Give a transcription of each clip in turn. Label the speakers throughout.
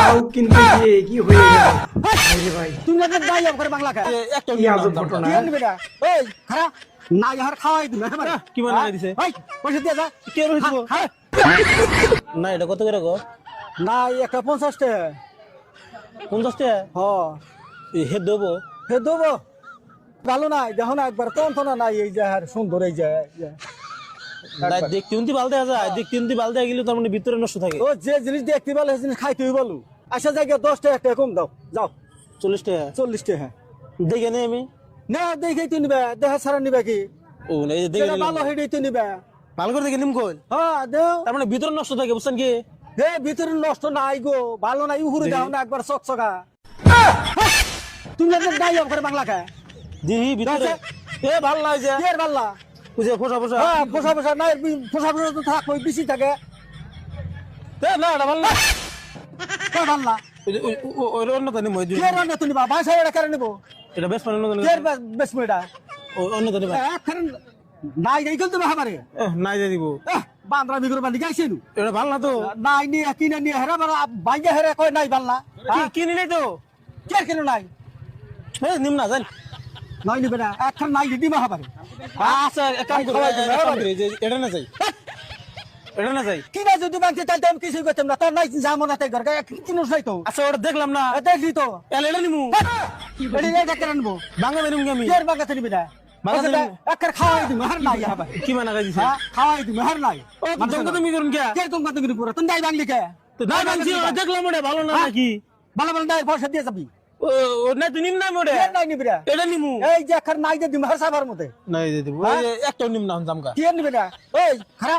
Speaker 1: লাউ কিনতে গিয়ে কি হয়ে গেল আরে ভাই
Speaker 2: তুমি না দাই করে বাংলা খা
Speaker 3: একটা
Speaker 1: কি আজব ঘটনা
Speaker 2: কি আনবে না এই খারা না ইয়ার খাওয়াই দিবে হ্যাঁ
Speaker 3: কি বানা দিছে
Speaker 2: ভাই পয়সা দিয়ে যা
Speaker 3: কে রইছো না এটা কত করে গো
Speaker 2: না একটা 50 টাকা
Speaker 3: 50 টাকা
Speaker 2: হ
Speaker 3: হে দেবো
Speaker 2: হে দেবো ভালো নাই দেখো না একবার তন্তনা নাই এই যে আর সুন্দর এই যে
Speaker 3: দেখতে উন্তি বালতে আছে দেখতে উন্তি বালতে গেলে তার মানে ভিতরে নষ্ট থাকে
Speaker 2: ও যে জিনিস দেখতে ভালো সেই জিনিস খাইতে বলো আচ্ছা জায়গা 10 টাকা একটা কম দাও যাও
Speaker 3: 40 টাকা
Speaker 2: 40 টাকা
Speaker 3: দেখে নেই আমি
Speaker 2: না দেখেই তো নিবে দেখা ছাড়া নিবে কি
Speaker 3: ও না এই দেখে
Speaker 2: যেটা ভালো হেডেই তো নিবে
Speaker 3: ভালো করে দেখে নিম কই
Speaker 2: হ্যাঁ দেও
Speaker 3: তার মানে ভিতরে নষ্ট থাকে বুঝছেন কি
Speaker 2: হে ভিতরে নষ্ট নাই গো ভালো নাই উহুরে দাও না একবার চকচকা তুমি না দাই করে বাংলা খা
Speaker 3: দিহি ভিতরে এ ভালো লাগে যে
Speaker 2: কি আর বাল্লা
Speaker 3: বুঝে ফোসা ফোসা
Speaker 2: হ্যাঁ ফোসা ফোসা নাই ফোসা ফোসা তো থাক ওই বেশি থাকে
Speaker 3: এ না এটা ভালো না
Speaker 2: কই বাল্লা
Speaker 3: ওই অন্য তানি মই দিই
Speaker 2: কি আর না তুমি বাবা সাহেব এটা করে নেব
Speaker 3: এটা বেশ পারে
Speaker 2: কি আর বেশ মেডা
Speaker 3: ও অন্য তানি
Speaker 2: এখন নাই নাই কিন্তু বাহারে
Speaker 3: নাই দিয়ে দিব
Speaker 2: বান্দরা বিগুর বান্দি গাইছিনু
Speaker 3: এটা ভালো না তো
Speaker 2: নাই নিয়ে কিনে নিয়ে হেরা বারা বাইজা হেরা কই নাই বাল্লা
Speaker 3: কিনি নাই তো
Speaker 2: কে কিনে নাই
Speaker 3: এ নিম না জান
Speaker 2: নাই নিবে না এখন নাই দিদি বাহারে
Speaker 3: আচ্ছা এক কাম করো এটা না যাই এটা না যাই
Speaker 2: কি না যদি বাংতে তাইতে আমি কিছু করতাম না তোর নাই যাবো না তাই ঘর কিনুস নাই তো
Speaker 3: আচ্ছা ওটা দেখলাম না
Speaker 2: দেখলি তো
Speaker 3: এটা নিমু
Speaker 2: এটা কেন আনবো
Speaker 3: বাংলা নিমু আমি
Speaker 2: কের বাগাতে নিবি না একার খাওয়াই দিবি হার নাই হাবা
Speaker 3: কি মানা গাই দিছে
Speaker 2: খাওয়াই দিবি হার নাই
Speaker 3: ও জঙ্গা তুমি করুন কে
Speaker 2: কে তুমি কত করে পুরো তুমি দাই বাংলি কে
Speaker 3: তো না বাংছি দেখলাম ওটা ভালো না নাকি
Speaker 2: ভালো ভালো দাই পয়সা দিয়ে যাবি
Speaker 3: ও না তুই নিম না মোড়ে
Speaker 2: কে নাই নিবি না
Speaker 3: এটা নিমু
Speaker 2: এই যে একার নাই দিয়ে দিবি হার সাবার মতে
Speaker 3: নাই দিয়ে দিব একটা নিম না জামকা
Speaker 2: কি নিবি না এই খারা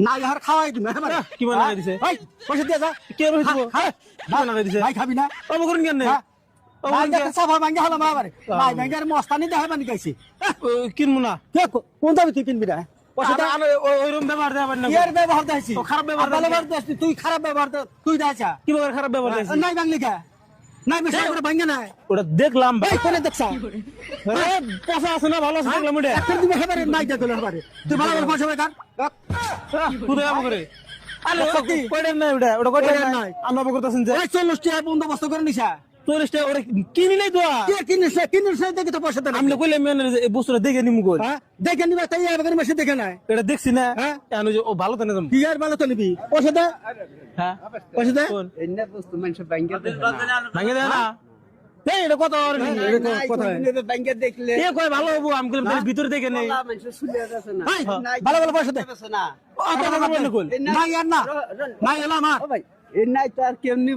Speaker 2: নাই হার খাওয়াই দিবি হার
Speaker 3: কি মানা গাই দিছে
Speaker 2: এই পয়সা দিয়ে যা
Speaker 3: কে রইছো কি মানা গাই দিছে
Speaker 2: নাই খাবি না
Speaker 3: ও করুন কেন
Speaker 2: নাই দেখে সাফা ভাঙ্গা হলো মাবারে নাই ভাঙ্গার মস্তানি দেখাই বানি গাইছি
Speaker 3: কিনমু না
Speaker 2: কে কোন দাবি তুই কিনবি না পয়সা দে
Speaker 3: ওইরকম ব্যবহার দেবেন না
Speaker 2: কি আর ব্যবহার দেখাইছি
Speaker 3: খারাপ ব্যবহার
Speaker 2: ভালো ব্যবহার দেখাইছি তুই খারাপ ব্যবহার তুই দেখাইছা
Speaker 3: কি ব্যবহার খারাপ ব্যবহার দেখাইছি
Speaker 2: নাই বাংলি কে নাই বেশি করে ভাঙ্গা নাই
Speaker 3: ওটা দেখলাম
Speaker 2: এই কোনে দেখছা
Speaker 3: আরে পয়সা আছে না ভালো আছে দেখলাম ওটা
Speaker 2: এখন তুমি হেবারে নাই দেখো হেবারে তুই ভালো ভালো পয়সা বেকার
Speaker 3: খুদে যাবো করে আরে
Speaker 2: সত্যি?
Speaker 3: কয়টার নাই ওটা কয়টার
Speaker 2: কয়টার
Speaker 3: নাই
Speaker 2: নাই?
Speaker 3: আমরা করতেছেন যে
Speaker 2: এই 40 টাকা বন্দোবস্ত করে নিছা
Speaker 3: 40 টাকা ওটা কিনি নাই তো
Speaker 2: কে কিনিস দেখে তো পয়সা দেন
Speaker 3: আমি কইলাম এই বস্তুটা দেখে নিমু কই
Speaker 2: হ্যাঁ দেখে নিবা তাই এবারে মাসে দেখে নাই
Speaker 3: এটা দেখছি না
Speaker 2: হ্যাঁ?
Speaker 3: এখন ওই যে ও ভালো তেনে যাম
Speaker 2: কি আর ভালো তো নিবি পয়সা দে
Speaker 3: হ্যাঁ
Speaker 2: পয়সা দে
Speaker 3: কোন
Speaker 4: এনে বস্তু মানুষ ব্যাংকে দেখে না
Speaker 3: ভাঙে দেয় না এই এটা কত আর নি
Speaker 2: কথা
Speaker 4: ব্যাংকে দেখলে
Speaker 3: এ কয় ভালো হবো আমি কইলাম তাহলে ভিতরে দেখে নেই
Speaker 4: মানুষ শুলে যাচ্ছে না
Speaker 2: এই, ভালো ভালো পয়সা দে
Speaker 4: না
Speaker 3: ও কথা বলবেন কই
Speaker 2: নাই আর না নাই এলা আমার
Speaker 4: ও ভাই এ নাই তো আর কেমনি